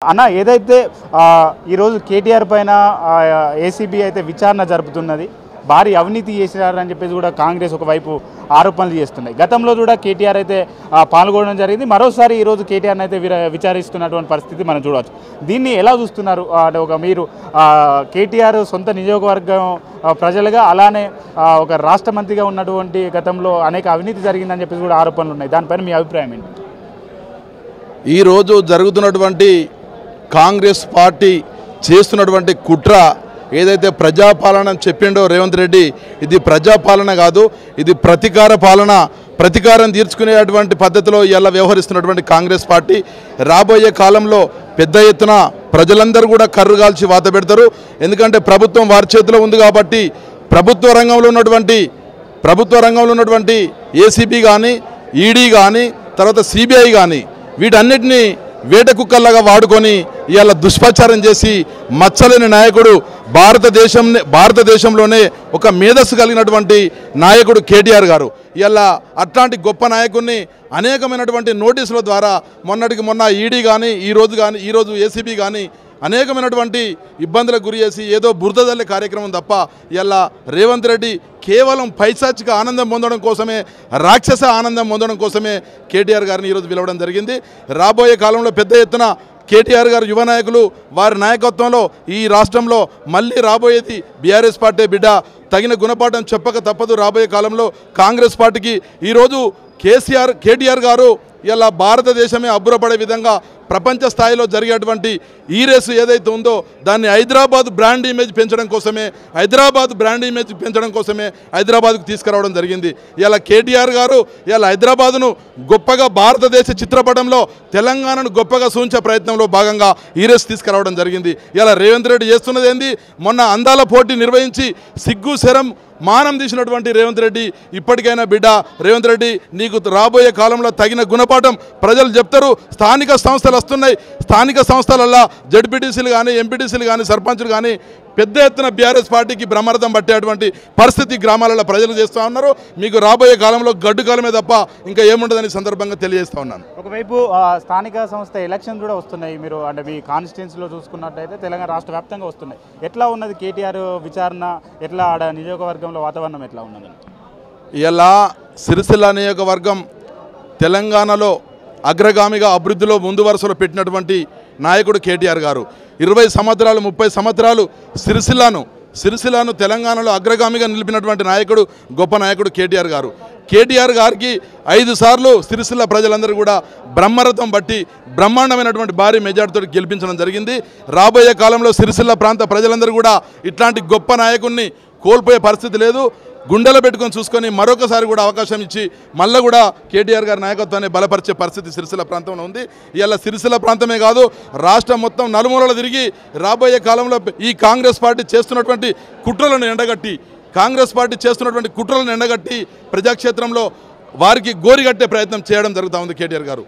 అన్న ఏదైతే ఈరోజు కేటీఆర్ పైన ఏసీబీ అయితే విచారణ జరుపుతున్నది. భారీ అవినీతి చేశారని చెప్పేసి కూడా కాంగ్రెస్ ఒకవైపు ఆరోపణలు చేస్తున్నాయి. గతంలో కూడా కేటీఆర్ అయితే పాల్గొనడం జరిగింది. మరోసారి ఈరోజు కేటీఆర్ని అయితే విచారిస్తున్నటువంటి పరిస్థితి మనం చూడవచ్చు. దీన్ని ఎలా చూస్తున్నారు? అంటే ఒక మీరు కేటీఆర్ సొంత నియోజకవర్గం ప్రజలుగా, అలానే ఒక రాష్ట్ర మంత్రిగా ఉన్నటువంటి గతంలో అనేక అవినీతి జరిగిందని చెప్పేసి కూడా ఆరోపణలు ఉన్నాయి. దానిపైన మీ అభిప్రాయం ఏంటి? ఈరోజు జరుగుతున్నటువంటి కాంగ్రెస్ పార్టీ చేస్తున్నటువంటి కుట్ర ఏదైతే ప్రజాపాలన చెప్పిండో రేవంత్ రెడ్డి, ఇది ప్రజాపాలన కాదు, ఇది ప్రతీకార పాలన. ప్రతీకారం తీర్చుకునేటువంటి పద్ధతిలో ఇలా వ్యవహరిస్తున్నటువంటి కాంగ్రెస్ పార్టీ రాబోయే కాలంలో పెద్ద ఎత్తున ప్రజలందరూ కూడా కర్రుగాల్చి వాత పెడతారు. ఎందుకంటే ప్రభుత్వం వారి చేతిలో ఉంది కాబట్టి ప్రభుత్వ రంగంలో ఉన్నటువంటి ఏసీబీ కానీ, ఈడీ కానీ, తర్వాత సిబిఐ కానీ వీటన్నిటినీ వేట కుక్కల్లాగా వాడుకొని ఇవాళ దుష్ప్రచారం చేసి మచ్చలేని నాయకుడు, భారతదేశంలోనే ఒక మేధస్సు కలిగినటువంటి నాయకుడు కేటీఆర్ గారు. ఇవాళ అట్లాంటి గొప్ప నాయకుడిని అనేకమైనటువంటి నోటీసుల ద్వారా మొన్నటికి మొన్న ఈడీ కానీ, ఈరోజు ఏసీబీ కానీ అనేకమైనటువంటి ఇబ్బందులకు గురి చేసి ఏదో బురద జల్లే కార్యక్రమం తప్ప ఇలా రేవంత్ రెడ్డి కేవలం పైశాచిక ఆనందం పొందడం కోసమే, రాక్షస ఆనందం పొందడం కోసమే కేటీఆర్ గారిని ఈరోజు పిలవడం జరిగింది. రాబోయే కాలంలో పెద్ద ఎత్తున కేటీఆర్ గారు యువ నాయకులు వారి నాయకత్వంలో ఈ రాష్ట్రంలో మళ్ళీ రాబోయేది బీఆర్ఎస్ పార్టీ బిడ్డ. తగిన గుణపాఠం చెప్పక తప్పదు. రాబోయే కాలంలో కాంగ్రెస్ పార్టీకి ఈరోజు కేటీఆర్ గారు ఇలా భారతదేశమే అబ్బురపడే విధంగా ప్రపంచ స్థాయిలో జరిగేటువంటి ఈ రేసు ఏదైతే ఉందో దాన్ని హైదరాబాద్ బ్రాండ్ ఇమేజ్ పెంచడం కోసమే హైదరాబాద్కు తీసుకురావడం జరిగింది. ఇలా కేటీఆర్ గారు ఇలా హైదరాబాదును గొప్పగా భారతదేశ చిత్రపటంలో తెలంగాణను గొప్పగా సూచించే ప్రయత్నంలో భాగంగా ఈ రేసు తీసుకురావడం జరిగింది. ఇలా రేవంత్ రెడ్డి చేస్తున్నది ఏంది? మొన్న అందాల పోటీ నిర్వహించి సిగ్గు శరం మానం తీసినటువంటి రేవంత్ రెడ్డి, ఇప్పటికైనా బిడ్డ రేవంత్ రెడ్డి, నీకు రాబోయే కాలంలో తగిన గుణపాఠం ప్రజలు చెప్తారు. స్థానిక సంస్థలు వస్తున్నాయి. స్థానిక సంస్థలల్లో జడ్పీటీసీలు కానీ, ఎంపీటీసీలు కానీ, సర్పంచులు కానీ పెద్ద ఎత్తున బీఆర్ఎస్ పార్టీకి బ్రహ్మరథం పట్టేటువంటి పరిస్థితి గ్రామాలలో ప్రజలు చేస్తూ ఉన్నారు. మీకు రాబోయే కాలంలో గడ్డు కాలమే తప్ప ఇంకా ఏముండదని సందర్భంగా తెలియజేస్తూ ఉన్నాను. ఒకవైపు స్థానిక సంస్థ ఎలక్షన్ కూడా వస్తున్నాయి. మీరు అంటే మీ కాన్స్టిట్యున్సీలో చూసుకున్నట్టయితే తెలంగాణ రాష్ట్ర వ్యాప్తంగా వస్తున్నాయి. ఎట్లా ఉన్నది కేటీఆర్ విచారణ? ఎట్లా ఆడ నియోజకవర్గంలో వాతావరణం ఎట్లా ఉన్నది? ఇలా సిరిసిల్ల నియోజకవర్గం తెలంగాణలో అగ్రగామిగా అభివృద్ధిలో ముందు వరుసలో పెట్టినటువంటి నాయకుడు కేటీఆర్ గారు. 20 సంవత్సరాలు 30 సంవత్సరాలు సిరిసిల్లను తెలంగాణలో అగ్రగామిగా నిలిపినటువంటి నాయకుడు, గొప్ప నాయకుడు కేటీఆర్ గారు. కేటీఆర్ గారికి 5 సార్లు సిరిసిల్ల ప్రజలందరూ కూడా బ్రహ్మరథం బట్టి బ్రహ్మాండమైనటువంటి భారీ మెజార్టీతో గెలిపించడం జరిగింది. రాబోయే కాలంలో సిరిసిల్ల ప్రాంత ప్రజలందరూ కూడా ఇట్లాంటి గొప్ప నాయకుడిని కోల్పోయే పరిస్థితి లేదు. గుండెలు పెట్టుకొని చూసుకొని మరొకసారి కూడా అవకాశం ఇచ్చి మళ్ళీ కూడా కేటీఆర్ గారి నాయకత్వాన్ని బలపరిచే పరిస్థితి సిరిసిల్ల ప్రాంతంలో ఉంది. ఇలా సిరిసిల్ల ప్రాంతమే కాదు, రాష్ట్రం మొత్తం నలుమూలలు తిరిగి రాబోయే కాలంలో ఈ కాంగ్రెస్ పార్టీ చేస్తున్నటువంటి కుట్రలను ఎండగట్టి ప్రజాక్షేత్రంలో వారికి గోరిగట్టే ప్రయత్నం చేయడం జరుగుతూ ఉంది కేటీఆర్ గారు.